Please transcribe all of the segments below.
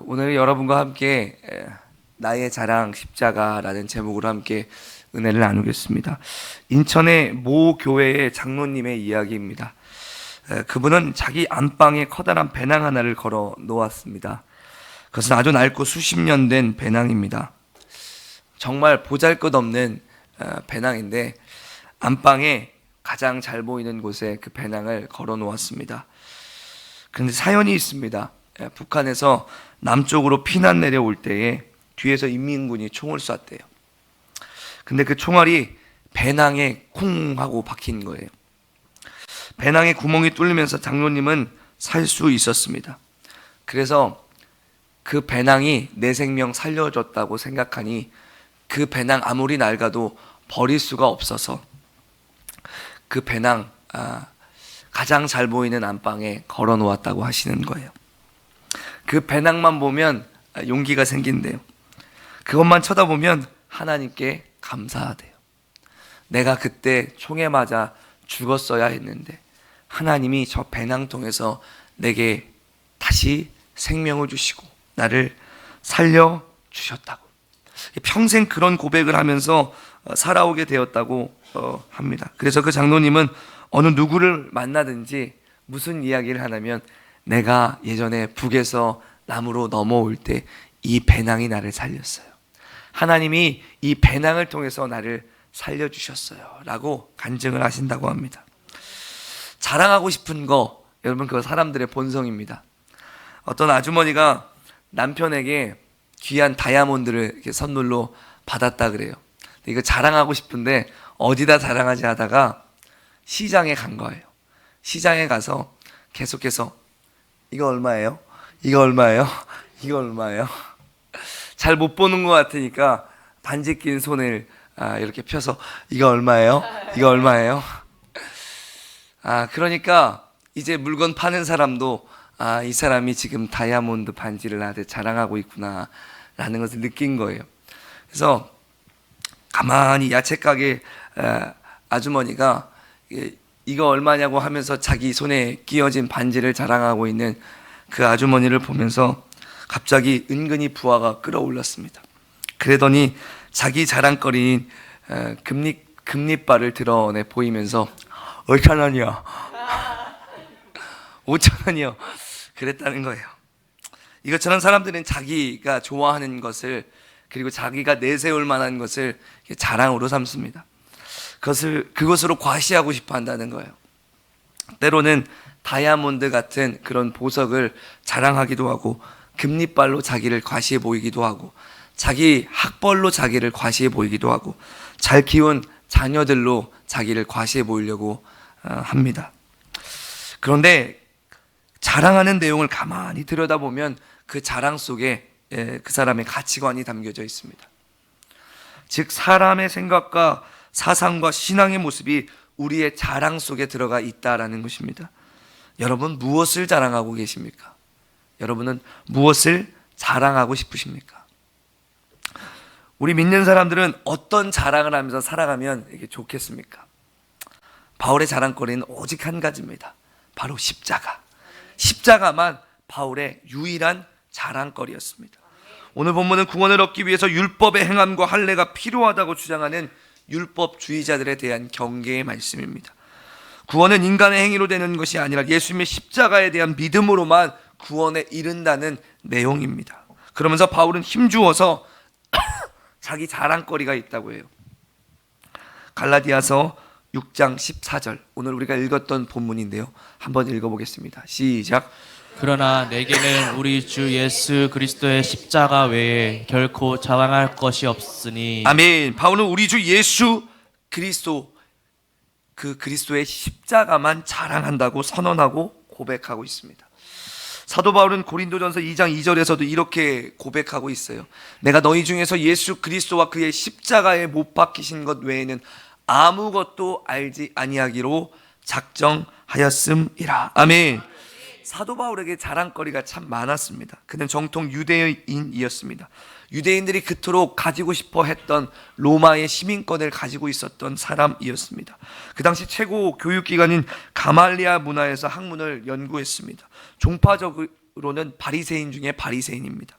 오늘 여러분과 함께 나의 자랑 십자가라는 제목으로 함께 은혜를 나누겠습니다. 인천의 모 교회의 장로님의 이야기입니다. 그분은 자기 안방에 커다란 배낭 하나를 걸어 놓았습니다. 그것은 아주 낡고 수십 년 된 배낭입니다. 정말 보잘것없는 배낭인데 안방에 가장 잘 보이는 곳에 그 배낭을 걸어 놓았습니다. 그런데 사연이 있습니다. 북한에서 남쪽으로 피난 내려올 때에 뒤에서 인민군이 총을 쐈대요. 근데 그 총알이 배낭에 쿵 하고 박힌 거예요. 배낭에 구멍이 뚫리면서 장로님은 살 수 있었습니다. 그래서 그 배낭이 내 생명 살려줬다고 생각하니 그 배낭 아무리 낡아도 버릴 수가 없어서 그 배낭 가장 잘 보이는 안방에 걸어 놓았다고 하시는 거예요. 그 배낭만 보면 용기가 생긴대요. 그것만 쳐다보면 하나님께 감사하대요. 내가 그때 총에 맞아 죽었어야 했는데 하나님이 저 배낭통에서 내게 다시 생명을 주시고 나를 살려주셨다고 평생 그런 고백을 하면서 살아오게 되었다고 합니다. 그래서 그 장로님은 어느 누구를 만나든지 무슨 이야기를 하냐면 내가 예전에 북에서 남으로 넘어올 때 이 배낭이 나를 살렸어요. 하나님이 이 배낭을 통해서 나를 살려주셨어요 라고 간증을 하신다고 합니다. 자랑하고 싶은 거, 여러분 그거 사람들의 본성입니다. 어떤 아주머니가 남편에게 귀한 다이아몬드를 이렇게 선물로 받았다 그래요. 이거 자랑하고 싶은데 어디다 자랑하지 하다가 시장에 간 거예요. 시장에 가서 계속해서 이거 얼마예요? 이거 얼마예요? 이거 얼마예요? 잘 못 보는 것 같으니까 반지 낀 손을 이렇게 펴서 이거 얼마예요? 이거 얼마예요? 그러니까 이제 물건 파는 사람도 이 사람이 지금 다이아몬드 반지를 나한테 자랑하고 있구나 라는 것을 느낀 거예요. 그래서 가만히 야채 가게 아주머니가 이거 얼마냐고 하면서 자기 손에 끼어진 반지를 자랑하고 있는 그 아주머니를 보면서 갑자기 은근히 부하가 끌어올랐습니다. 그러더니 자기 자랑거리인 금리바를 드러내 보이면서 5,000원이요 5,000원이요 그랬다는 거예요. 이것처럼 사람들은 자기가 좋아하는 것을 그리고 자기가 내세울 만한 것을 자랑으로 삼습니다. 그것으로 과시하고 싶어 한다는 거예요. 때로는 다이아몬드 같은 그런 보석을 자랑하기도 하고 금리발로 자기를 과시해 보이기도 하고 자기 학벌로 자기를 과시해 보이기도 하고 잘 키운 자녀들로 자기를 과시해 보이려고 합니다. 그런데 자랑하는 내용을 가만히 들여다보면 그 자랑 속에 그 사람의 가치관이 담겨져 있습니다. 즉 사람의 생각과 사상과 신앙의 모습이 우리의 자랑 속에 들어가 있다라는 것입니다. 여러분 무엇을 자랑하고 계십니까? 여러분은 무엇을 자랑하고 싶으십니까? 우리 믿는 사람들은 어떤 자랑을 하면서 살아가면 이게 좋겠습니까? 바울의 자랑거리는 오직 한 가지입니다. 바로 십자가. 십자가만 바울의 유일한 자랑거리였습니다. 오늘 본문은 구원을 얻기 위해서 율법의 행함과 할례가 필요하다고 주장하는 율법주의자들에 대한 경계의 말씀입니다. 구원은 인간의 행위로 되는 것이 아니라 예수님의 십자가에 대한 믿음으로만 구원에 이른다는 내용입니다. 그러면서 바울은 힘주어서 자기 자랑거리가 있다고 해요. 갈라디아서 6장 14절 오늘 우리가 읽었던 본문인데요. 한번 읽어보겠습니다. 시작. 그러나 내게는 우리 주 예수 그리스도의 십자가 외에 결코 자랑할 것이 없으니. 아멘. 바울은 우리 주 예수 그리스도 그 그리스도의 십자가만 자랑한다고 선언하고 고백하고 있습니다. 사도 바울은 고린도전서 2장 2절에서도 이렇게 고백하고 있어요. 내가 너희 중에서 예수 그리스도와 그의 십자가에 못 박히신 것 외에는 아무것도 알지 아니하기로 작정하였음이라. 아멘. 사도 바울에게 자랑거리가 참 많았습니다. 그는 정통 유대인이었습니다. 유대인들이 그토록 가지고 싶어 했던 로마의 시민권을 가지고 있었던 사람이었습니다. 그 당시 최고 교육기관인 가말리아 문화에서 학문을 연구했습니다. 이유로는 바리새인 중에 바리새인입니다.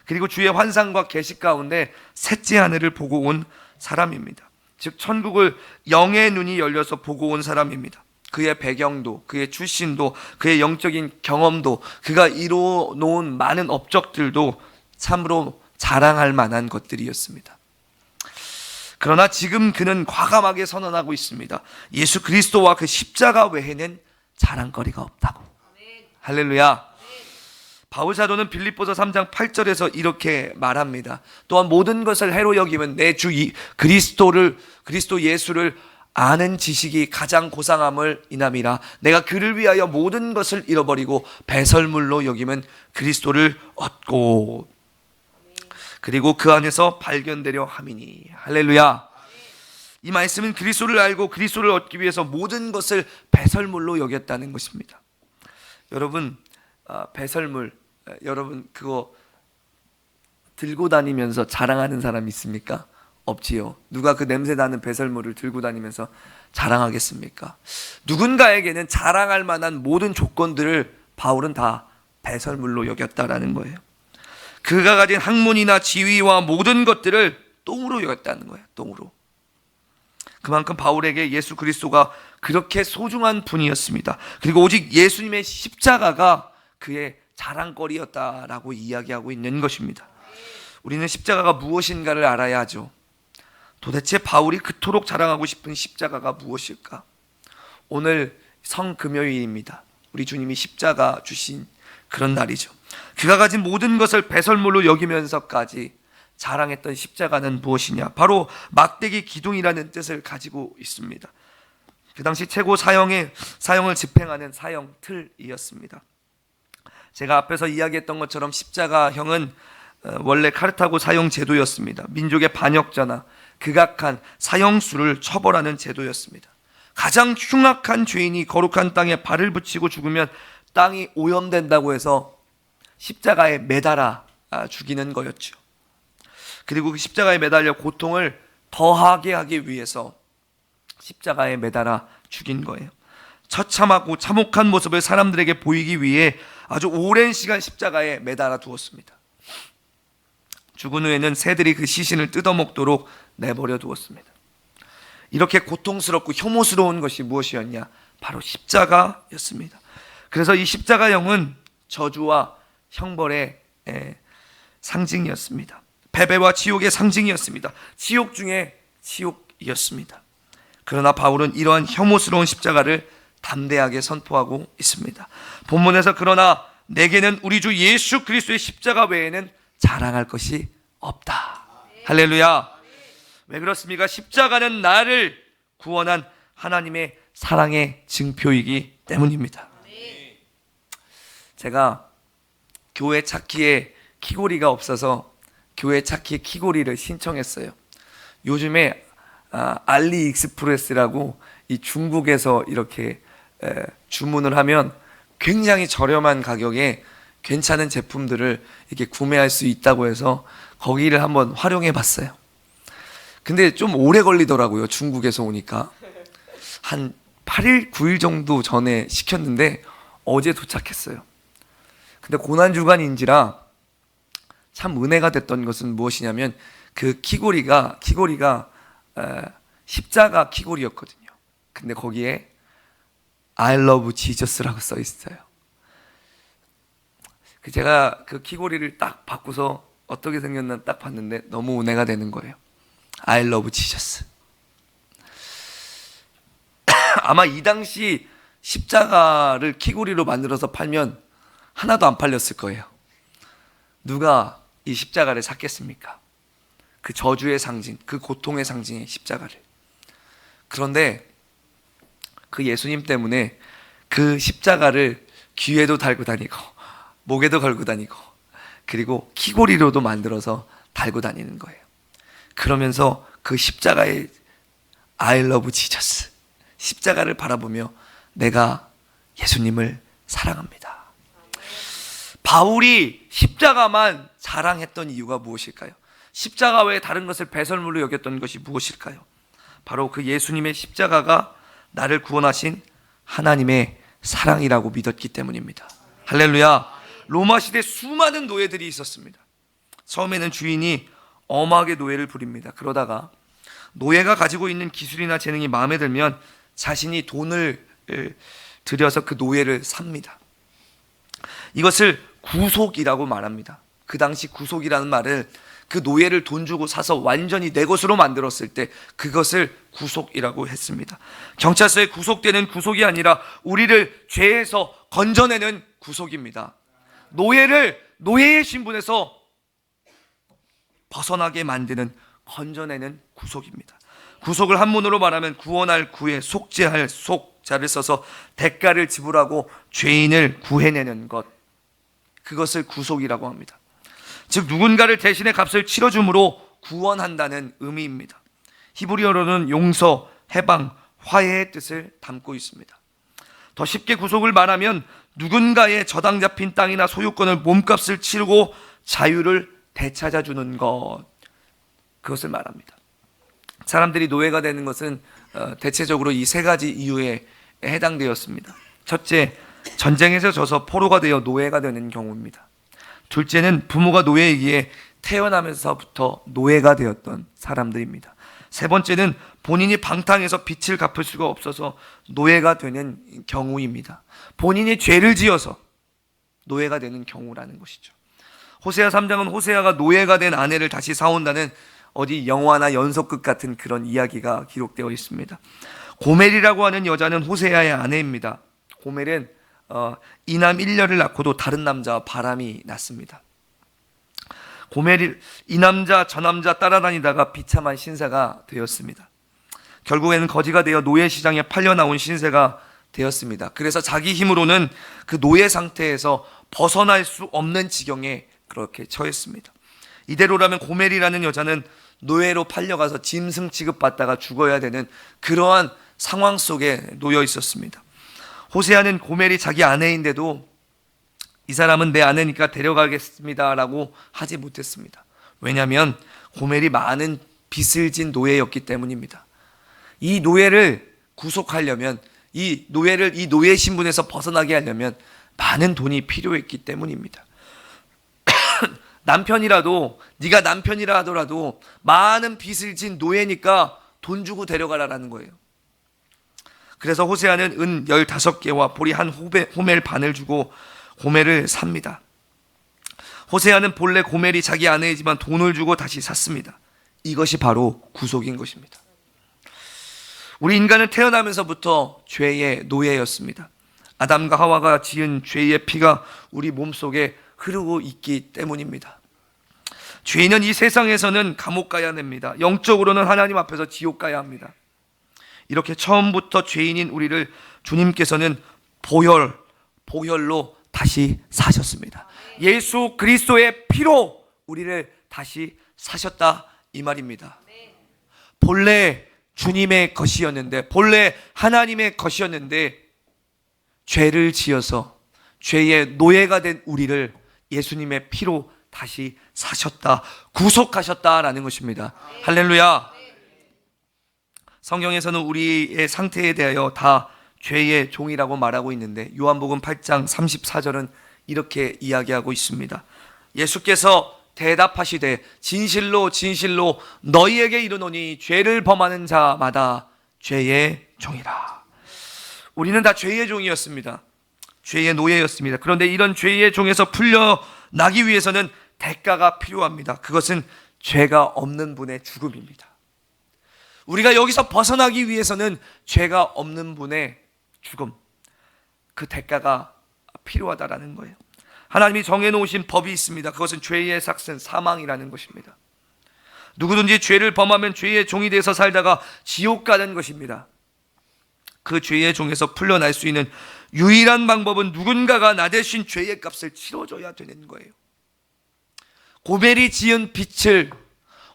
그리고 주의 환상과 계시 가운데 셋째 하늘을 보고 온 사람입니다. 즉 천국을 영의 눈이 열려서 보고 온 사람입니다. 그의 배경도, 그의 출신도, 그의 영적인 경험도, 그가 이루어 놓은 많은 업적들도 참으로 자랑할 만한 것들이었습니다. 그러나 지금 그는 과감하게 선언하고 있습니다. 예수 그리스도와 그 십자가 외에는 자랑거리가 없다고. 할렐루야. 바울 사도는 빌립보서 3장 8절에서 이렇게 말합니다. 또한 모든 것을 해로 여기면 내 주 그리스도 예수를 아는 지식이 가장 고상함을 인함이라. 내가 그를 위하여 모든 것을 잃어버리고 배설물로 여기면 그리스도를 얻고 그리고 그 안에서 발견되려 함이니. 할렐루야. 이 말씀은 그리스도를 알고 그리스도를 얻기 위해서 모든 것을 배설물로 여겼다는 것입니다. 여러분, 배설물, 여러분 그거 들고 다니면서 자랑하는 사람 있습니까? 없지요. 누가 그 냄새 나는 배설물을 들고 다니면서 자랑하겠습니까? 누군가에게는 자랑할 만한 모든 조건들을 바울은 다 배설물로 여겼다라는 거예요. 그가 가진 학문이나 지위와 모든 것들을 똥으로 여겼다는 거예요. 똥으로. 그만큼 바울에게 예수 그리스도가 그렇게 소중한 분이었습니다. 그리고 오직 예수님의 십자가가 그의 자랑거리였다라고 이야기하고 있는 것입니다. 우리는 십자가가 무엇인가를 알아야 하죠. 도대체 바울이 그토록 자랑하고 싶은 십자가가 무엇일까? 오늘 성금요일입니다. 우리 주님이 십자가 주신 그런 날이죠. 그가 가진 모든 것을 배설물로 여기면서까지 자랑했던 십자가는 무엇이냐? 바로 막대기 기둥이라는 뜻을 가지고 있습니다. 그 당시 최고 사형을 집행하는 사형 틀이었습니다. 제가 앞에서 이야기했던 것처럼 십자가형은 원래 카르타고 사형 제도였습니다. 민족의 반역자나 극악한 사형수를 처벌하는 제도였습니다. 가장 흉악한 죄인이 거룩한 땅에 발을 붙이고 죽으면 땅이 오염된다고 해서 십자가에 매달아 죽이는 거였죠. 그리고 그 십자가에 매달려 고통을 더하게 하기 위해서 십자가에 매달아 죽인 거예요. 처참하고 참혹한 모습을 사람들에게 보이기 위해 아주 오랜 시간 십자가에 매달아 두었습니다. 죽은 후에는 새들이 그 시신을 뜯어먹도록 내버려 두었습니다. 이렇게 고통스럽고 혐오스러운 것이 무엇이었냐? 바로 십자가였습니다. 그래서 이 십자가형은 저주와 형벌의 상징이었습니다. 패배와 지옥의 상징이었습니다. 지옥 중에 지옥이었습니다. 그러나 바울은 이러한 혐오스러운 십자가를 담대하게 선포하고 있습니다. 본문에서 그러나 내게는 우리 주 예수 그리스도의 십자가 외에는 자랑할 것이 없다. 할렐루야. 왜 그렇습니까? 십자가는 나를 구원한 하나님의 사랑의 증표이기 때문입니다. 제가 교회 찾기에 키고리가 없어서 교회 찾기 키고리를 신청했어요. 요즘에 알리익스프레스라고 이 중국에서 이렇게 주문을 하면 굉장히 저렴한 가격에 괜찮은 제품들을 이렇게 구매할 수 있다고 해서 거기를 한번 활용해 봤어요. 근데 좀 오래 걸리더라고요. 중국에서 오니까 한 8일, 9일 정도 전에 시켰는데 어제 도착했어요. 근데 고난주간인지라 참 은혜가 됐던 것은 무엇이냐면 그 키고리가 십자가 키고리였거든요. 근데 거기에 I love Jesus라고 써 있어요. 제가 그 키고리를 딱 받고서 어떻게 생겼나 딱 봤는데 너무 은혜가 되는 거예요. I love Jesus. 아마 이 당시 십자가를 키고리로 만들어서 팔면 하나도 안 팔렸을 거예요. 누가 이 십자가를 샀겠습니까? 그 저주의 상징, 그 고통의 상징의 십자가를. 그런데 그 예수님 때문에 그 십자가를 귀에도 달고 다니고 목에도 걸고 다니고 그리고 키고리로도 만들어서 달고 다니는 거예요. 그러면서 그 십자가의 I love Jesus, 십자가를 바라보며 내가 예수님을 사랑합니다. 바울이 십자가만 자랑했던 이유가 무엇일까요? 십자가 외에 다른 것을 배설물로 여겼던 것이 무엇일까요? 바로 그 예수님의 십자가가 나를 구원하신 하나님의 사랑이라고 믿었기 때문입니다. 할렐루야. 로마 시대 수많은 노예들이 있었습니다. 처음에는 주인이 엄하게 노예를 부립니다. 그러다가 노예가 가지고 있는 기술이나 재능이 마음에 들면 자신이 돈을 들여서 그 노예를 삽니다. 이것을 구속이라고 말합니다. 그 당시 구속이라는 말을 그 노예를 돈 주고 사서 완전히 내 것으로 만들었을 때 그것을 구속이라고 했습니다. 경찰서에 구속되는 구속이 아니라 우리를 죄에서 건져내는 구속입니다. 노예의 신분에서 벗어나게 만드는, 건져내는 구속입니다. 구속을 한문으로 말하면 구원할 구에 속죄할 속자를 써서 대가를 지불하고 죄인을 구해내는 것, 그것을 구속이라고 합니다. 즉 누군가를 대신에 값을 치러줌으로 구원한다는 의미입니다. 히브리어로는 용서, 해방, 화해의 뜻을 담고 있습니다. 더 쉽게 구속을 말하면 누군가의 저당 잡힌 땅이나 소유권을 몸값을 치르고 자유를 되찾아주는 것, 그것을 말합니다. 사람들이 노예가 되는 것은 대체적으로 이 세 가지 이유에 해당되었습니다. 첫째, 전쟁에서 져서 포로가 되어 노예가 되는 경우입니다. 둘째는 부모가 노예이기에 태어나면서부터 노예가 되었던 사람들입니다. 세 번째는 본인이 방탕해서 빚을 갚을 수가 없어서 노예가 되는 경우입니다. 본인이 죄를 지어서 노예가 되는 경우라는 것이죠. 호세아 3장은 호세아가 노예가 된 아내를 다시 사온다는 어디 영화나 연속극 같은 그런 이야기가 기록되어 있습니다. 고멜이라고 하는 여자는 호세아의 아내입니다. 고멜은 이남 1녀를 낳고도 다른 남자와 바람이 났습니다. 고멜이 이 남자 저 남자 따라다니다가 비참한 신세가 되었습니다. 결국에는 거지가 되어 노예 시장에 팔려 나온 신세가 되었습니다. 그래서 자기 힘으로는 그 노예 상태에서 벗어날 수 없는 지경에 그렇게 처했습니다. 이대로라면 고멜이라는 여자는 노예로 팔려가서 짐승 취급받다가 죽어야 되는 그러한 상황 속에 놓여 있었습니다. 호세아는 고멜이 자기 아내인데도 이 사람은 내 아내니까 데려가겠습니다 라고 하지 못했습니다. 왜냐하면 고멜이 많은 빚을 진 노예였기 때문입니다. 이 노예를 구속하려면, 이 노예 신분에서 벗어나게 하려면 많은 돈이 필요했기 때문입니다. 네가 남편이라 하더라도 많은 빚을 진 노예니까 돈 주고 데려가라라는 거예요. 그래서 호세아는 은 15개와 보리 한 호멜 반을 주고 고멜을 삽니다. 호세아는 본래 고멜이 자기 아내이지만 돈을 주고 다시 샀습니다. 이것이 바로 구속인 것입니다. 우리 인간은 태어나면서부터 죄의 노예였습니다. 아담과 하와가 지은 죄의 피가 우리 몸속에 흐르고 있기 때문입니다. 죄인은 이 세상에서는 감옥 가야 됩니다. 영적으로는 하나님 앞에서 지옥 가야 합니다. 이렇게 처음부터 죄인인 우리를 주님께서는 보혈로 다시 사셨습니다. 예수 그리스도의 피로 우리를 다시 사셨다 이 말입니다. 본래 주님의 것이었는데, 본래 하나님의 것이었는데 죄를 지어서 죄의 노예가 된 우리를 예수님의 피로 다시 사셨다, 구속하셨다라는 것입니다. 할렐루야. 성경에서는 우리의 상태에 대하여 다 죄의 종이라고 말하고 있는데 요한복음 8장 34절은 이렇게 이야기하고 있습니다. 예수께서 대답하시되 진실로 진실로 너희에게 이르노니 죄를 범하는 자마다 죄의 종이라. 우리는 다 죄의 종이었습니다. 죄의 노예였습니다. 그런데 이런 죄의 종에서 풀려나기 위해서는 대가가 필요합니다. 그것은 죄가 없는 분의 죽음입니다. 우리가 여기서 벗어나기 위해서는 죄가 없는 분의 죽음, 그 대가가 필요하다라는 거예요. 하나님이 정해놓으신 법이 있습니다. 그것은 죄의 삭슨, 사망이라는 것입니다. 누구든지 죄를 범하면 죄의 종이 돼서 살다가 지옥 가는 것입니다. 그 죄의 종에서 풀려날 수 있는 유일한 방법은 누군가가 나 대신 죄의 값을 치러줘야 되는 거예요. 고멜이 지은 빚을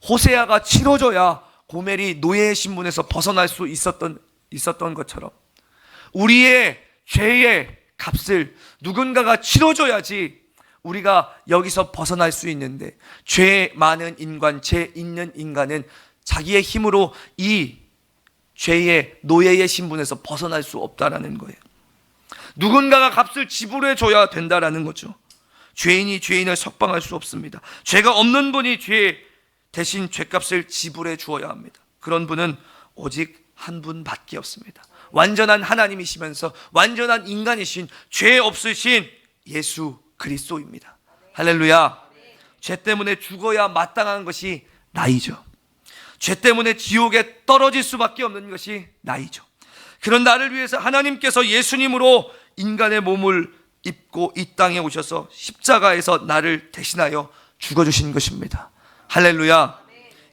호세아가 치러줘야 고멜이 노예의 신분에서 벗어날 수 있었던 것처럼 우리의 죄의 값을 누군가가 치러줘야지 우리가 여기서 벗어날 수 있는데, 죄 많은 인간, 죄 있는 인간은 자기의 힘으로 이 죄의 노예의 신분에서 벗어날 수 없다라는 거예요. 누군가가 값을 지불해 줘야 된다라는 거죠. 죄인이 죄인을 석방할 수 없습니다. 죄가 없는 분이 죄 대신 죄값을 지불해 주어야 합니다. 그런 분은 오직 한 분밖에 없습니다. 완전한 하나님이시면서 완전한 인간이신 죄 없으신 예수 그리스도입니다. 할렐루야. 죄 때문에 죽어야 마땅한 것이 나이죠. 죄 때문에 지옥에 떨어질 수밖에 없는 것이 나이죠. 그런 나를 위해서 하나님께서 예수님으로 인간의 몸을 입고 이 땅에 오셔서 십자가에서 나를 대신하여 죽어주신 것입니다. 할렐루야.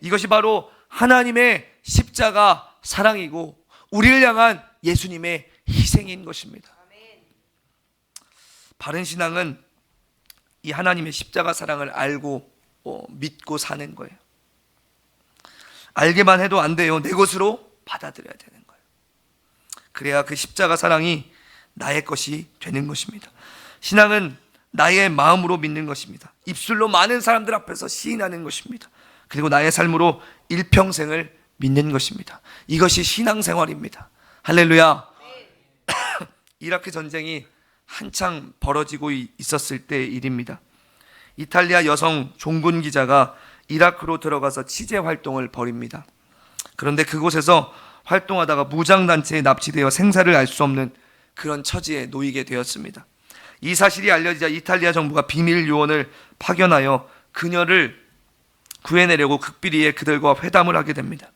이것이 바로 하나님의 십자가 사랑이고 우리를 향한 예수님의 희생인 것입니다. 바른 신앙은 이 하나님의 십자가 사랑을 알고 믿고 사는 거예요. 알게만 해도 안 돼요. 내 것으로 받아들여야 되는 거예요. 그래야 그 십자가 사랑이 나의 것이 되는 것입니다. 신앙은 나의 마음으로 믿는 것입니다. 입술로 많은 사람들 앞에서 시인하는 것입니다. 그리고 나의 삶으로 일평생을 믿는 것입니다. 이것이 신앙생활입니다. 할렐루야. 이라크 전쟁이 한창 벌어지고 있었을 때의 일입니다. 이탈리아 여성 종군 기자가 이라크로 들어가서 취재 활동을 벌입니다. 그런데 그곳에서 활동하다가 무장단체에 납치되어 생사를 알 수 없는 그런 처지에 놓이게 되었습니다. 이 사실이 알려지자 이탈리아 정부가 비밀 요원을 파견하여 그녀를 구해내려고 극비리에 그들과 회담을 하게 됩니다.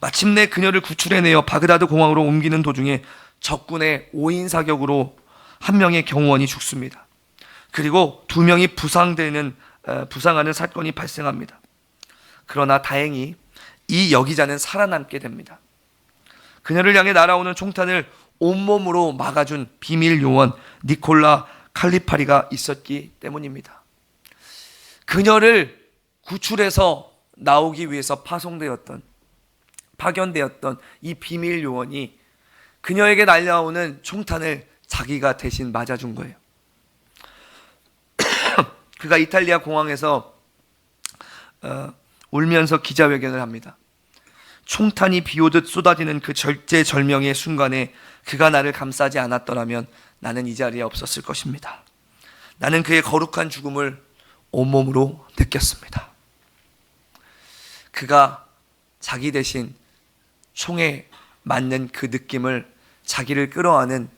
마침내 그녀를 구출해내어 바그다드 공항으로 옮기는 도중에 적군의 5인 사격으로 한 명의 경호원이 죽습니다. 그리고 2명이 부상하는 사건이 발생합니다. 그러나 다행히 이 여기자는 살아남게 됩니다. 그녀를 향해 날아오는 총탄을 온몸으로 막아준 비밀 요원 니콜라 칼리파리가 있었기 때문입니다. 그녀를 구출해서 나오기 위해서 파견되었던 이 비밀 요원이 그녀에게 날려오는 총탄을 자기가 대신 맞아준 거예요. 그가 이탈리아 공항에서 울면서 기자회견을 합니다. 총탄이 비오듯 쏟아지는 그 절제절명의 순간에 그가 나를 감싸지 않았더라면 나는 이 자리에 없었을 것입니다. 나는 그의 거룩한 죽음을 온몸으로 느꼈습니다. 그가 자기 대신 총에 맞는 그 느낌을 자기를 끌어안은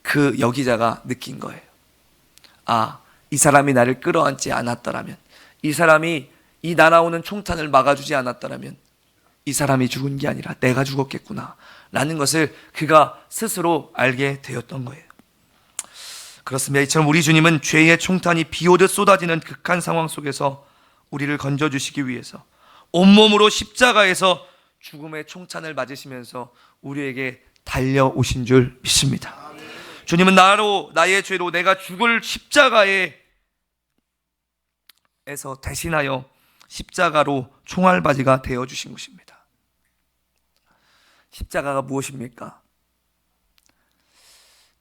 그 여기자가 느낀 거예요. 이 사람이 나를 끌어안지 않았더라면, 이 사람이 이 날아오는 총탄을 막아주지 않았더라면 이 사람이 죽은 게 아니라 내가 죽었겠구나 라는 것을 그가 스스로 알게 되었던 거예요. 그렇습니다. 이처럼 우리 주님은 죄의 총탄이 비오듯 쏟아지는 극한 상황 속에서 우리를 건져주시기 위해서 온몸으로 십자가에서 죽음의 총탄을 맞으시면서 우리에게 달려오신 줄 믿습니다. 주님은 나의 죄로 내가 죽을 십자가에서 대신하여 십자가로 총알바지가 되어주신 것입니다. 십자가가 무엇입니까?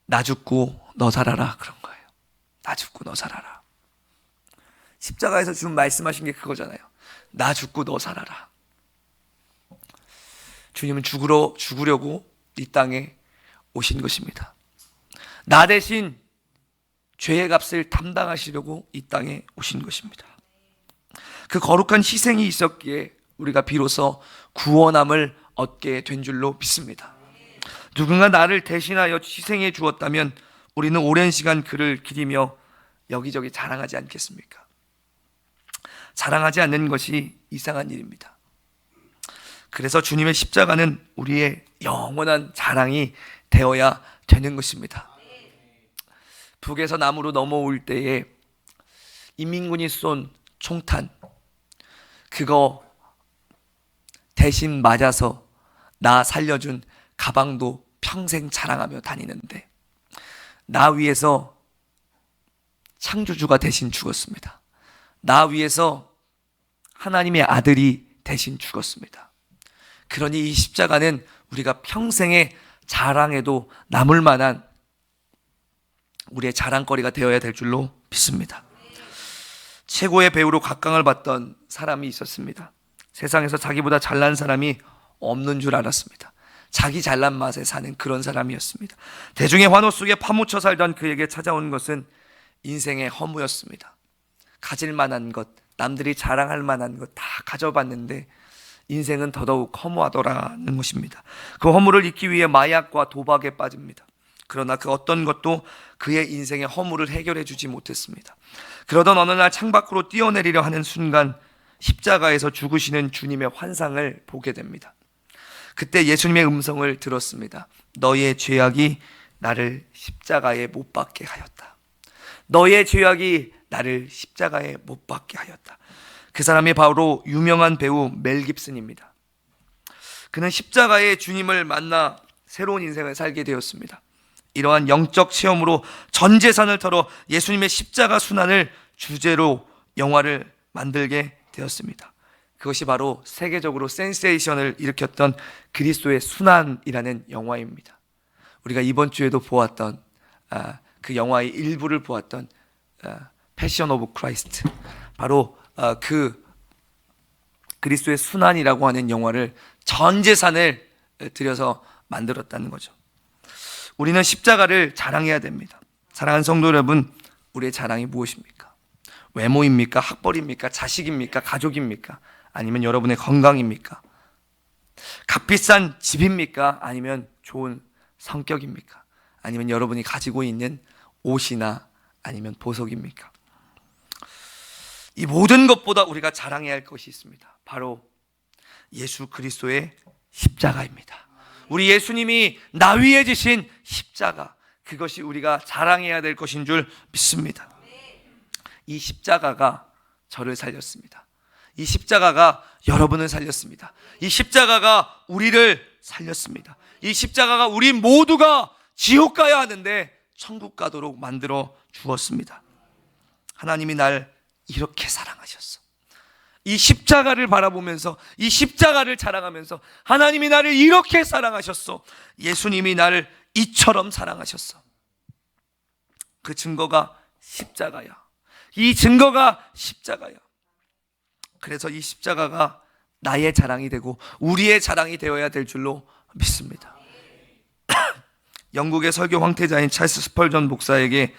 나 죽고 너 살아라, 그런 거예요. 나 죽고 너 살아라. 십자가에서 주님 말씀하신 게 그거잖아요. 나 죽고 너 살아라. 주님은 죽으려고 이 땅에 오신 것입니다. 나 대신 죄의 값을 담당하시려고 이 땅에 오신 것입니다. 그 거룩한 희생이 있었기에 우리가 비로소 구원함을 얻게 된 줄로 믿습니다. 누군가 나를 대신하여 희생해 주었다면 우리는 오랜 시간 그를 기리며 여기저기 자랑하지 않겠습니까? 자랑하지 않는 것이 이상한 일입니다. 그래서 주님의 십자가는 우리의 영원한 자랑이 되어야 되는 것입니다. 북에서 남으로 넘어올 때에 인민군이 쏜 총탄, 그거 대신 맞아서 나 살려준 가방도 평생 자랑하며 다니는데 나 위해서 창조주가 대신 죽었습니다. 나 위해서 하나님의 아들이 대신 죽었습니다. 그러니 이 십자가는 우리가 평생의 자랑에도 남을 만한 우리의 자랑거리가 되어야 될 줄로 믿습니다. 최고의 배우로 각광을 받던 사람이 있었습니다. 세상에서 자기보다 잘난 사람이 없는 줄 알았습니다. 자기 잘난 맛에 사는 그런 사람이었습니다. 대중의 환호 속에 파묻혀 살던 그에게 찾아온 것은 인생의 허무였습니다. 가질 만한 것, 남들이 자랑할 만한 것 다 가져봤는데 인생은 더더욱 허무하더라는 것입니다. 그 허무를 잊기 위해 마약과 도박에 빠집니다. 그러나 그 어떤 것도 그의 인생의 허무를 해결해 주지 못했습니다. 그러던 어느 날 창밖으로 뛰어내리려 하는 순간 십자가에서 죽으시는 주님의 환상을 보게 됩니다. 그때 예수님의 음성을 들었습니다. 너의 죄악이 나를 십자가에 못 박게 하였다. 너의 죄악이 나를 십자가에 못 박게 하였다. 그 사람이 바로 유명한 배우 멜 깁슨입니다. 그는 십자가의 주님을 만나 새로운 인생을 살게 되었습니다. 이러한 영적 체험으로 전 재산을 털어 예수님의 십자가 순환을 주제로 영화를 만들게 되었습니다. 그것이 바로 세계적으로 센세이션을 일으켰던 그리스도의 순환이라는 영화입니다. 우리가 이번 주에도 보았던 그 영화의 일부를 보았던 패션 오브 크라이스트, 바로 그 그리스도의 순환이라고 하는 영화를 전 재산을 들여서 만들었다는 거죠. 우리는 십자가를 자랑해야 됩니다. 사랑하는 성도 여러분, 우리의 자랑이 무엇입니까? 외모입니까? 학벌입니까? 자식입니까? 가족입니까? 아니면 여러분의 건강입니까? 값비싼 집입니까? 아니면 좋은 성격입니까? 아니면 여러분이 가지고 있는 옷이나 아니면 보석입니까? 이 모든 것보다 우리가 자랑해야 할 것이 있습니다. 바로 예수 그리스도의 십자가입니다. 우리 예수님이 나 위에 지신 십자가, 그것이 우리가 자랑해야 될 것인 줄 믿습니다. 이 십자가가 저를 살렸습니다. 이 십자가가 여러분을 살렸습니다. 이 십자가가 우리를 살렸습니다. 이 십자가가 우리 모두가 지옥 가야 하는데 천국 가도록 만들어 주었습니다. 하나님이 날 이렇게 사랑하셨어. 이 십자가를 바라보면서, 이 십자가를 자랑하면서 하나님이 나를 이렇게 사랑하셨어. 예수님이 나를 이처럼 사랑하셨어. 그 증거가 십자가야. 이 증거가 십자가야. 그래서 이 십자가가 나의 자랑이 되고 우리의 자랑이 되어야 될 줄로 믿습니다. 영국의 설교 황태자인 찰스 스펄전 목사에게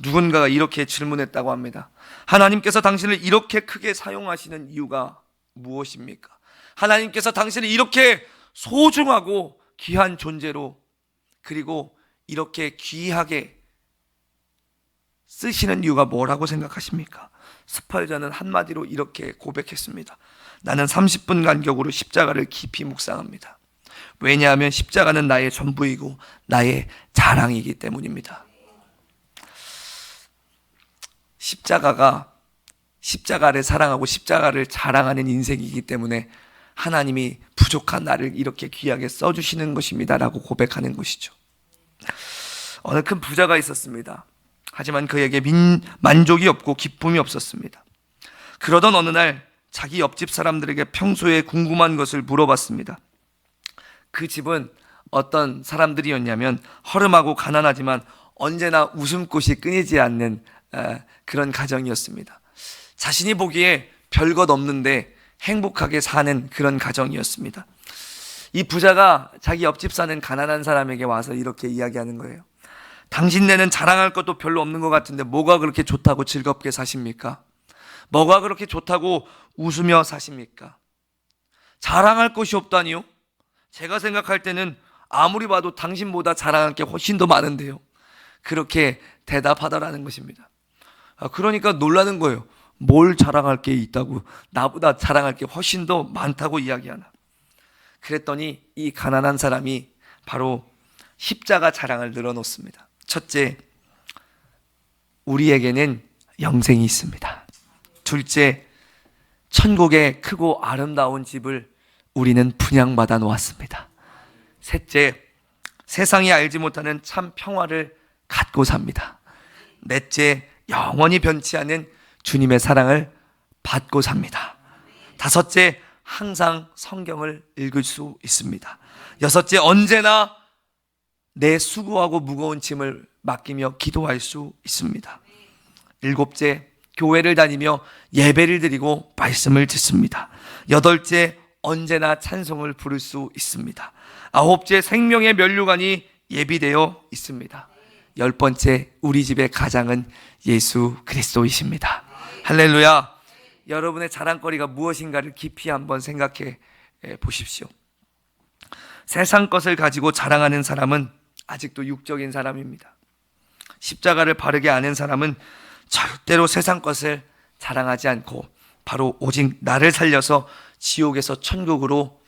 누군가가 이렇게 질문했다고 합니다. 하나님께서 당신을 이렇게 크게 사용하시는 이유가 무엇입니까? 하나님께서 당신을 이렇게 소중하고 귀한 존재로, 그리고 이렇게 귀하게 쓰시는 이유가 뭐라고 생각하십니까? 스펄전은 한마디로 이렇게 고백했습니다. 나는 30분 간격으로 십자가를 깊이 묵상합니다. 왜냐하면 십자가는 나의 전부이고 나의 자랑이기 때문입니다. 십자가가 십자가를 사랑하고 십자가를 자랑하는 인생이기 때문에 하나님이 부족한 나를 이렇게 귀하게 써주시는 것입니다 라고 고백하는 것이죠. 어느 큰 부자가 있었습니다. 하지만 그에게 만족이 없고 기쁨이 없었습니다. 그러던 어느 날 자기 옆집 사람들에게 평소에 궁금한 것을 물어봤습니다. 그 집은 어떤 사람들이었냐면 허름하고 가난하지만 언제나 웃음꽃이 끊이지 않는 그런 가정이었습니다. 자신이 보기에 별것 없는데 행복하게 사는 그런 가정이었습니다. 이 부자가 자기 옆집 사는 가난한 사람에게 와서 이렇게 이야기하는 거예요. 당신네는 자랑할 것도 별로 없는 것 같은데 뭐가 그렇게 좋다고 즐겁게 사십니까? 뭐가 그렇게 좋다고 웃으며 사십니까? 자랑할 것이 없다니요? 제가 생각할 때는 아무리 봐도 당신보다 자랑할 게 훨씬 더 많은데요. 그렇게 대답하더라는 것입니다. 그러니까 놀라는 거예요. 뭘 자랑할 게 있다고, 나보다 자랑할 게 훨씬 더 많다고 이야기하나. 그랬더니 이 가난한 사람이 바로 십자가 자랑을 늘어놓습니다. 첫째, 우리에게는 영생이 있습니다. 둘째, 천국의 크고 아름다운 집을 우리는 분양받아 놓았습니다. 셋째, 세상이 알지 못하는 참 평화를 갖고 삽니다. 넷째, 영원히 변치 않은 주님의 사랑을 받고 삽니다. 다섯째, 항상 성경을 읽을 수 있습니다. 여섯째, 언제나 내 수고하고 무거운 짐을 맡기며 기도할 수 있습니다. 일곱째, 교회를 다니며 예배를 드리고 말씀을 듣습니다. 여덟째, 언제나 찬송을 부를 수 있습니다. 아홉째, 생명의 면류관이 예비되어 있습니다. 10번째 우리 집의 가장은 예수 그리스도이십니다. 할렐루야. 여러분의 자랑거리가 무엇인가를 깊이 한번 생각해 보십시오. 세상 것을 가지고 자랑하는 사람은 아직도 육적인 사람입니다. 십자가를 바르게 아는 사람은 절대로 세상 것을 자랑하지 않고 바로 오직 나를 살려서 지옥에서 천국으로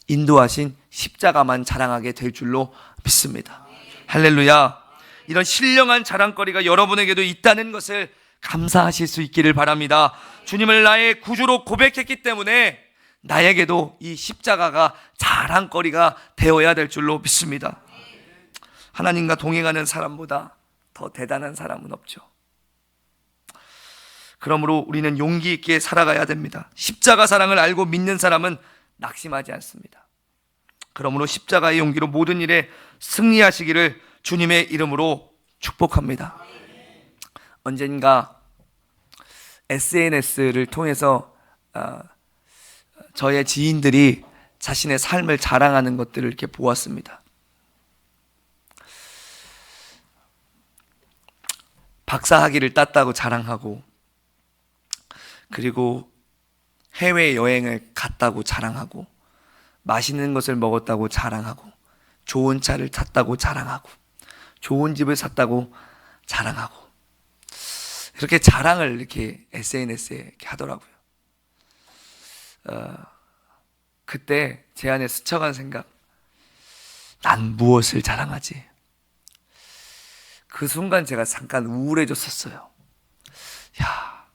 인도하신 십자가만 자랑하게 될 줄로 믿습니다. 할렐루야. 이런 신령한 자랑거리가 여러분에게도 있다는 것을 감사하실 수 있기를 바랍니다. 주님을 나의 구주로 고백했기 때문에 나에게도 이 십자가가 자랑거리가 되어야 될 줄로 믿습니다. 하나님과 동행하는 사람보다 더 대단한 사람은 없죠. 그러므로 우리는 용기 있게 살아가야 됩니다. 십자가 사랑을 알고 믿는 사람은 낙심하지 않습니다. 그러므로 십자가의 용기로 모든 일에 승리하시기를 주님의 이름으로 축복합니다. 언젠가 SNS를 통해서 저의 지인들이 자신의 삶을 자랑하는 것들을 이렇게 보았습니다. 박사학위를 땄다고 자랑하고, 그리고 해외여행을 갔다고 자랑하고, 맛있는 것을 먹었다고 자랑하고, 좋은 차를 탔다고 자랑하고, 좋은 집을 샀다고 자랑하고, 이렇게 자랑을 이렇게 SNS에 이렇게 하더라고요. 그때 제 안에 스쳐간 생각, 난 무엇을 자랑하지? 그 순간 제가 잠깐 우울해졌었어요. 야,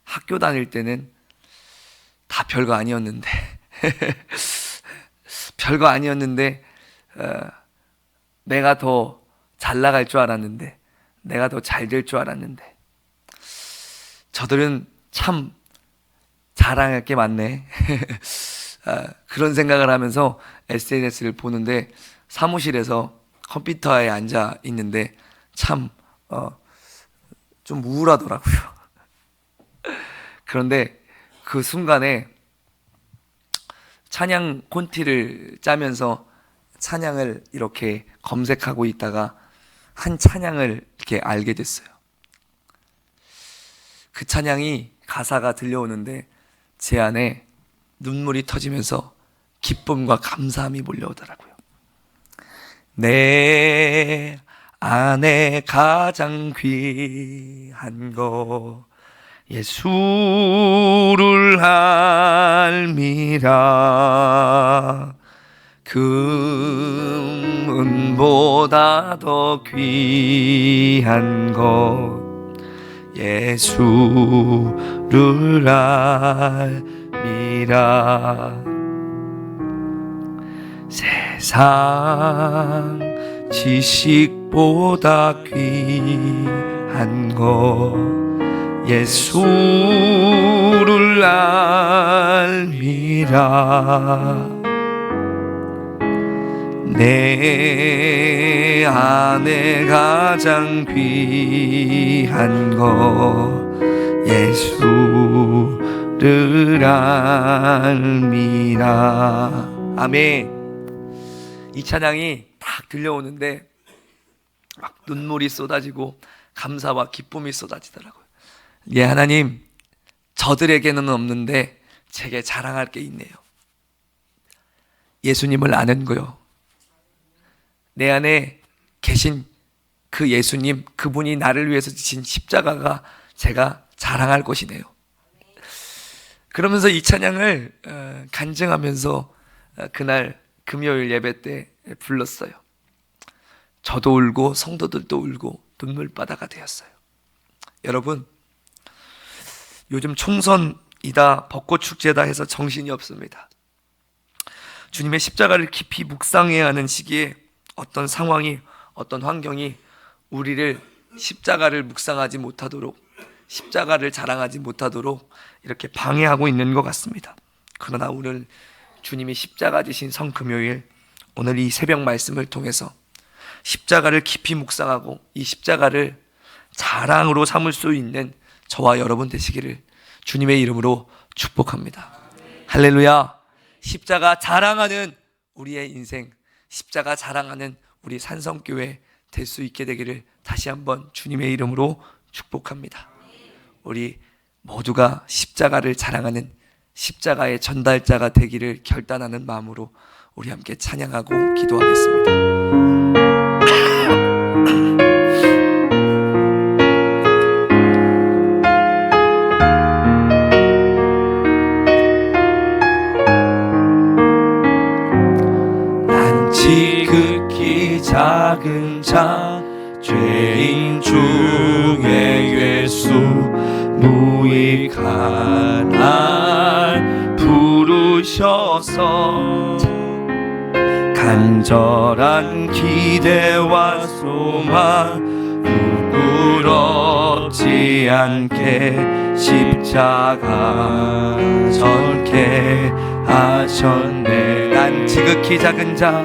학교 다닐 때는 다 별거 아니었는데 별거 아니었는데 내가 더 잘 나갈 줄 알았는데, 내가 더 잘 될 줄 알았는데, 저들은 참 자랑할 게 많네. 그런 생각을 하면서 SNS를 보는데, 사무실에서 컴퓨터에 앉아 있는데 참 좀 우울하더라고요. 그런데 그 순간에 찬양 콘티를 짜면서 찬양을 이렇게 검색하고 있다가 한 찬양을 이렇게 알게 됐어요. 그 찬양이 가사가 들려오는데 제 안에 눈물이 터지면서 기쁨과 감사함이 몰려오더라고요. 내 안에 가장 귀한 것 예수를 알미라. 금은보다 더 귀한 것 예수를 알미라. 세상 지식보다 귀한 것 예수를 알미라. 내 안에 가장 귀한 것 예수를 알미라. 아멘. 이 찬양이 딱 들려오는데 막 눈물이 쏟아지고 감사와 기쁨이 쏟아지더라고요. 예, 하나님, 저들에게는 없는데 제게 자랑할 게 있네요. 예수님을 아는 거요. 내 안에 계신 그 예수님, 그분이 나를 위해서 지신 십자가가 제가 자랑할 것이네요. 그러면서 이 찬양을 간증하면서 그날 금요일 예배 때 불렀어요. 저도 울고 성도들도 울고 눈물바다가 되었어요. 여러분, 요즘 총선이다, 벚꽃축제다 해서 정신이 없습니다. 주님의 십자가를 깊이 묵상해야 하는 시기에 어떤 상황이, 어떤 환경이 우리를 십자가를 묵상하지 못하도록, 십자가를 자랑하지 못하도록 이렇게 방해하고 있는 것 같습니다. 그러나 오늘 주님이 십자가 지신 성금요일, 오늘 이 새벽 말씀을 통해서 십자가를 깊이 묵상하고 이 십자가를 자랑으로 삼을 수 있는 저와 여러분 되시기를 주님의 이름으로 축복합니다. 할렐루야. 십자가 자랑하는 우리의 인생, 십자가 자랑하는 우리 산성교회 될 수 있게 되기를 다시 한번 주님의 이름으로 축복합니다. 우리 모두가 십자가를 자랑하는 십자가의 전달자가 되기를 결단하는 마음으로 우리 함께 찬양하고 기도하겠습니다. 난 지극히 작은 자 죄인 중에 예수 무익한 날 부르셔서 간절한 기대와 소망 부끄럽지 않게 십자가 전케 하셨네. 난 지극히 작은 자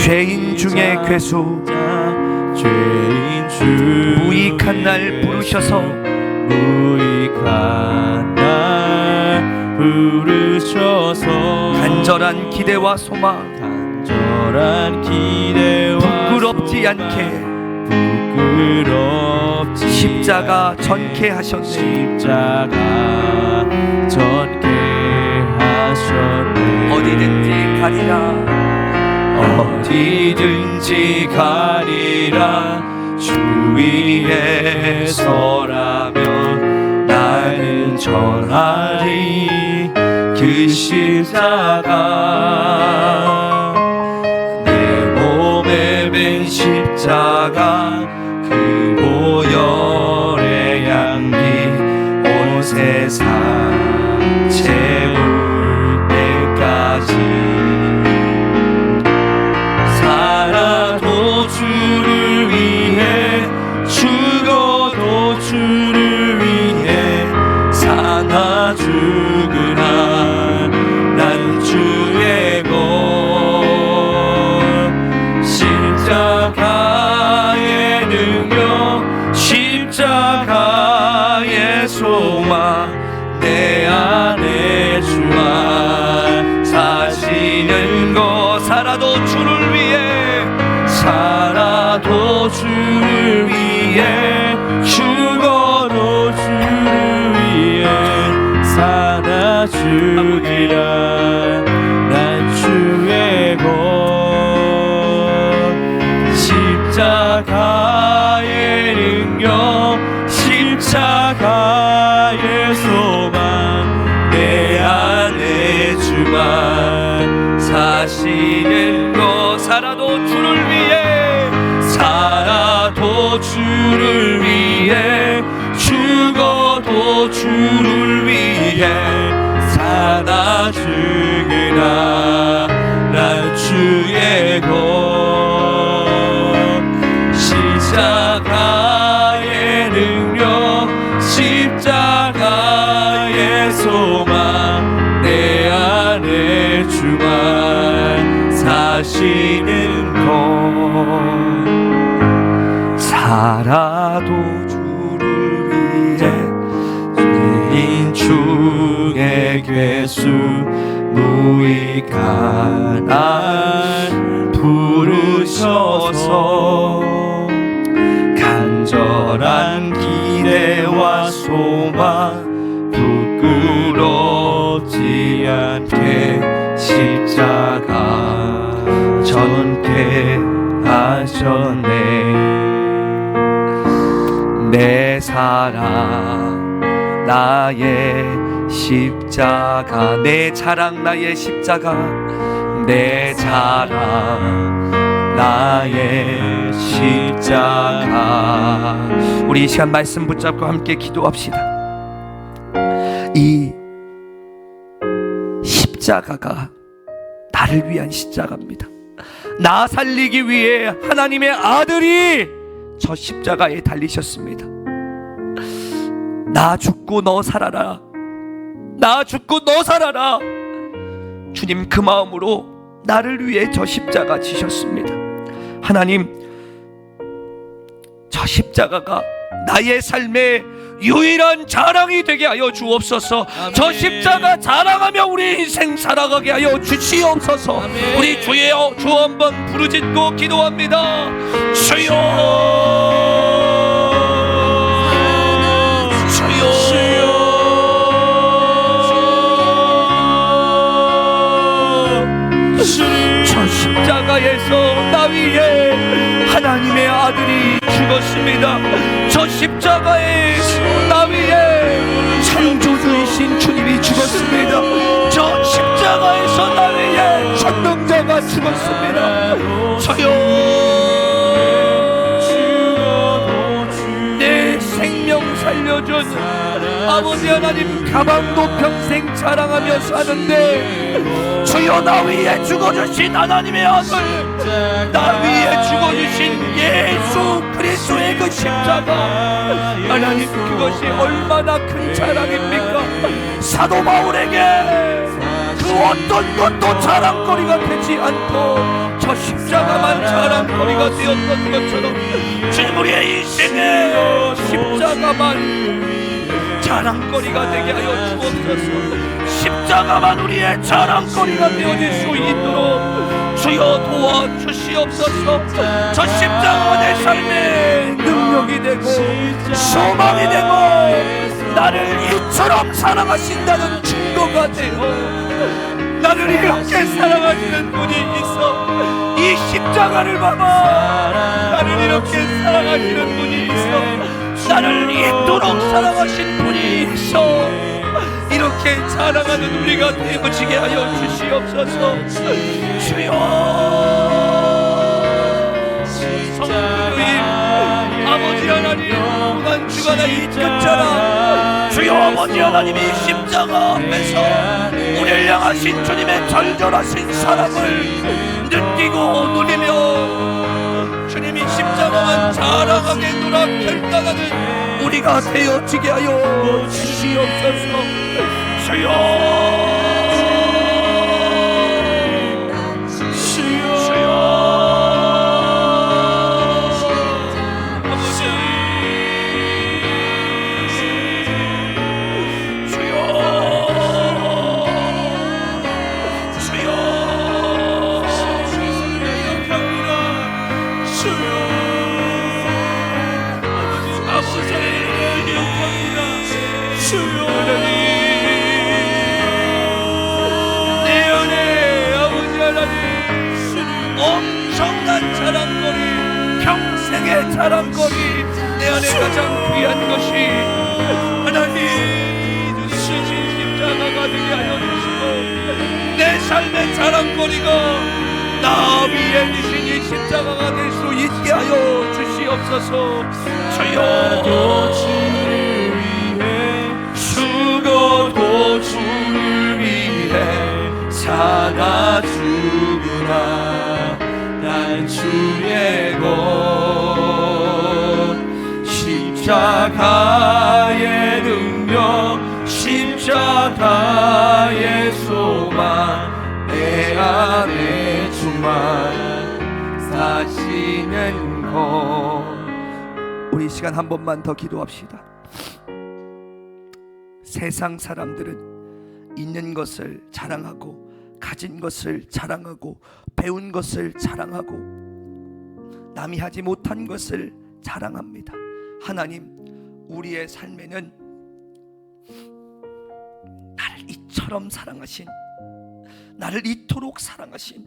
죄인 중에 괴수 죄인 중 무익한 날 부르셔서 무익한 날 부르셔서 간절한 기대와 소망 간절한 기대와 부끄럽지 않게 부끄럽지 십자가 전케 하셨네. 십자가 전케 하셨네. 어디든지 가리라 어디든지 가리라 주 위에 서라면 나는 전하리 그 십자가 내 몸에 맨 십자가 그 보혈의 향기 온 세상 채울 때까지 살아도 주를 위해 죽어도 주를 위해 사나 죽으나 난 주의 것 십자가의 능력 십자가의 소망 내 안에 주와 사시는 것 살아도 주를 위해 살아도 주를 위해 죽어도 주를 위해 사나 죽이라 난 주의 것 십자가의 능력 십자가의 소망 내 안에 주만 사시는 것 살아도 주를 위해 살아도 주를 위해 죽어도 주를 위해 사나 죽으나 난 주의 것 십자가의 능력 십자가의 소망 내 안에 주만 사시는 것 살아도 주를 위해 죄인 중에 괴수 무익한 날 부르셔서 간절한 기대와 소망 부끄럽지 않게 십자가 전케 하셨네. 내 사랑 나의 십자가 내 자랑 나의 십자가 내 자랑 나의 십자가 우리 이 시간 말씀 붙잡고 함께 기도합시다. 이 십자가가 나를 위한 십자가입니다. 나 살리기 위해 하나님의 아들이 저 십자가에 달리셨습니다. 나 죽고 너 살아라. 나 죽고 너 살아라. 주님 그 마음으로 나를 위해 저 십자가 지셨습니다. 하나님, 저 십자가가 나의 삶의 유일한 자랑이 되게 하여 주옵소서. 저 십자가 자랑하며 우리 인생 살아가게 하여 주시옵소서. 우리 주여 주 한번 부르짖고 기도합니다. 주여 저 십자가에서 나 위에 하나님의 아들이 죽었습니다. 저 십자가에 나 위에 창조주이신 주님이 죽었습니다. 저 십자가에서 나 위에 전능자가 죽었습니다. 내 생명 살려준 아버지 하나님 가방도 평생 자랑하며 사는데 주여 나 위에 죽어주신 하나님의 아들, 나 위에 죽어주신 예수 그리스도의 그 십자가, 하나님 그것이 얼마나 큰 자랑입니까? 사도 바울에게 그 어떤 것도 자랑거리가 되지 않고 저 십자가만 자랑거리가 되었던 것처럼 주님 우리의 인생에 십자가만 자랑거리가 되게 하여 주옵소서. 십자가만 우리의 자랑거리가 되어질 수 있도록 주여 도와주시옵소서. 저 십자가가 내 삶의 능력이 되고 소망이 되고 나를 이처럼 사랑하신다는 증거가 되어 나를 이렇게 사랑하시는 분이 있어. 이 십자가를 봐봐. 나를 이렇게 사랑하시는 분이 있어. 나를 이토록 사랑하신 분이 있어. 이렇게 자랑하는 우리가 되어지게 하여 주시옵소서. 주여 성금요일 아버지 하나님 한 주간에 이끌자라. 주여 아버지 하나님이 십자가 앞에서 우리를 향하신 주님의 절절하신 사랑을 느끼고 누리며 주님이 십자가만 자랑하게 노라 결단하는 우리가 되어지게 하여 주시옵소서. 주여 평생의 자랑거리 내 안에 가장 귀한 것이 하나님 주신 십자가가 되게 하여 주시고 내 삶의 자랑거리가 나 위에 주신 이 십자가가 될 수 있게 하여 주시옵소서. 주여 주를 위해 죽어도 주를 위해 살아주구나. 난 주의 것 십자가의 능력 십자가의 소망 내 안에 주만 사시는 것. 우리 시간 한 번만 더 기도합시다. 세상 사람들은 있는 것을 자랑하고 가진 것을 자랑하고 배운 것을 자랑하고 남이 하지 못한 것을 자랑합니다. 하나님 우리의 삶에는 나를 이처럼 사랑하신, 나를 이토록 사랑하신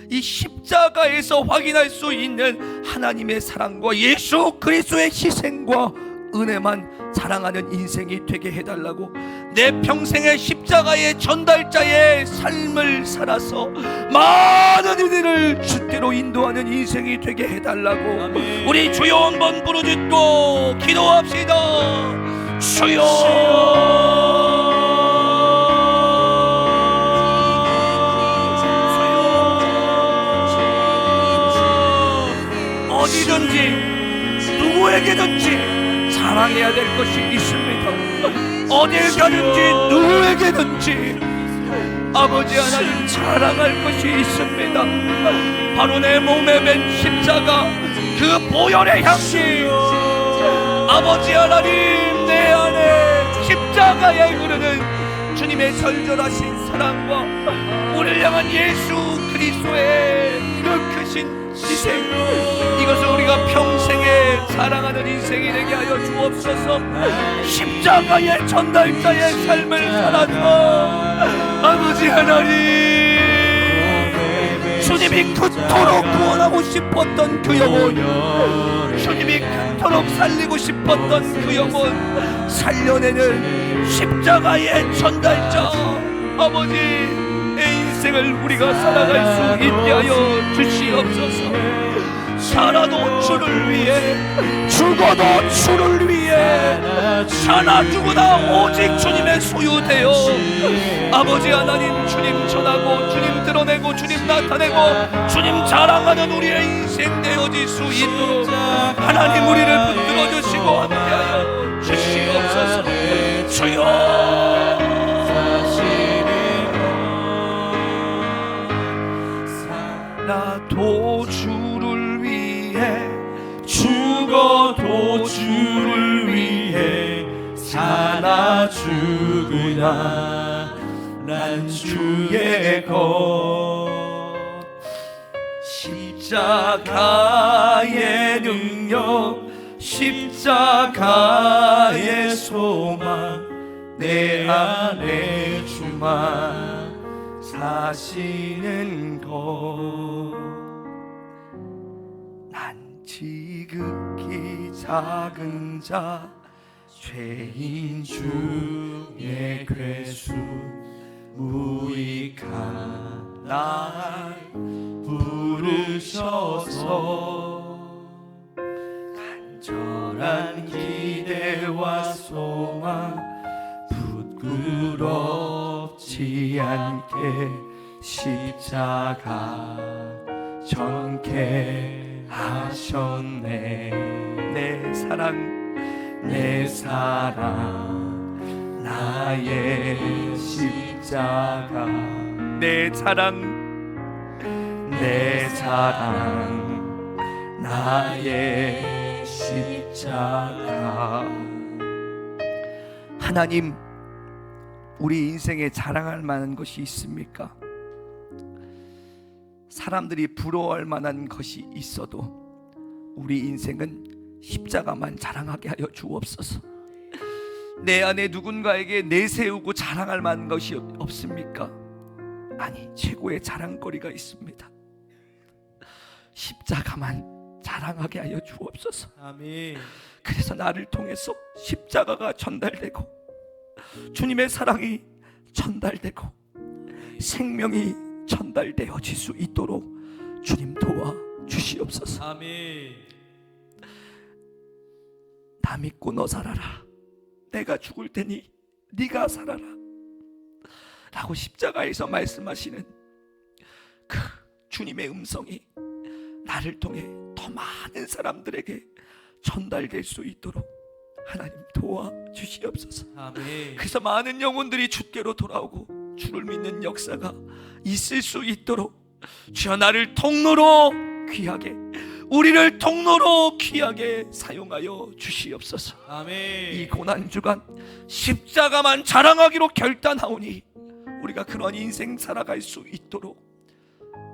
이 십자가에서 확인할 수 있는 하나님의 사랑과 예수 그리스도의 희생과 은혜만 자랑하는 인생이 되게 해달라고, 내 평생의 십자가의 전달자의 삶을 살아서 많은 이들을 주께로 인도하는 인생이 되게 해달라고. 아멘. 우리 주여 한번 부르짖고 기도합시다. 주여 어디든지 누구에게든지 자랑해야 될 것이 있습니다. 어딜 가든지 누구에게든지 아버지 하나님 자랑할 것이 있습니다. 바로 내 몸에 맨 십자가 그 보혈의 향기, 아버지 하나님, 내 안에 십자가에 흐르는 주님의 절절하신 사랑과 우리를 향한 예수 그리스도의 그 크신 희생, 이것을 우리가 평생에 자랑하는 인생이 되게 하여 주옵소서. 십자가의 전달자의 삶을 살아서 아버지 하나님, 주님이 그토록 구원하고 싶었던 그 영혼, 주님이 그토록 살리고 싶었던 그 영혼 살려내는 십자가의 전달자 아버지, 내 인생을 우리가 살아갈 수 있게 하여 주시옵소서. 살아도 주를 위해, 죽어도 주를 위해, 사나 죽으나 오직 주님의 소유되어 아버지 하나님, 주님 전하고 주님 드러내고 주님 나타내고 주님 자랑하는 우리의 인생 되어질 수 있도록 하나님 우리를 붙들어 주시고 함께하여 주시옵소서. 주여, 나도 주를 위해, 죽어도 주를 위해, 사나 죽으나 난 주의 것. 십자가의 능력, 십자가의 소망, 내 안에 주만 사시는 것. 난 지극히 작은 자, 죄인 중에 괴수, 무익한 날 부르셔서 간절한 기대와 소망 부끄럽지 않게 십자가 전케 하셨네. 내 사랑, 내 사랑, 나의 십자가, 내 사랑, 내 사랑, 나의 십자가. 하나님, 우리 인생에 자랑할 만한 것이 있습니까? 사람들이 부러워할 만한 것이 있어도 우리 인생은 십자가만 자랑하게 하여 주옵소서. 내 안에 누군가에게 내세우고 자랑할 만한 것이 없습니까? 아니, 최고의 자랑거리가 있습니다. 십자가만 자랑하게 하여 주옵소서. 아멘. 그래서 나를 통해서 십자가가 전달되고 주님의 사랑이 전달되고 생명이 전달되어질 수 있도록 주님 도와 주시옵소서. 아멘. 나 믿고 너 살아라, 내가 죽을 테니 네가 살아라 라고 십자가에서 말씀하시는 그 주님의 음성이 나를 통해 더 많은 사람들에게 전달될 수 있도록 하나님 도와 주시옵소서. 아멘. 그래서 많은 영혼들이 주께로 돌아오고 주를 믿는 역사가 있을 수 있도록 주여, 나를 통로로 귀하게, 우리를 통로로 귀하게 사용하여 주시옵소서. 아멘. 이 고난주간 십자가만 자랑하기로 결단하오니 우리가 그런 인생 살아갈 수 있도록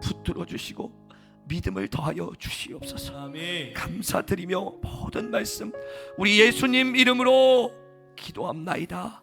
붙들어 주시고 믿음을 더하여 주시옵소서. 아멘. 감사드리며 모든 말씀 우리 예수님 이름으로 기도합나이다.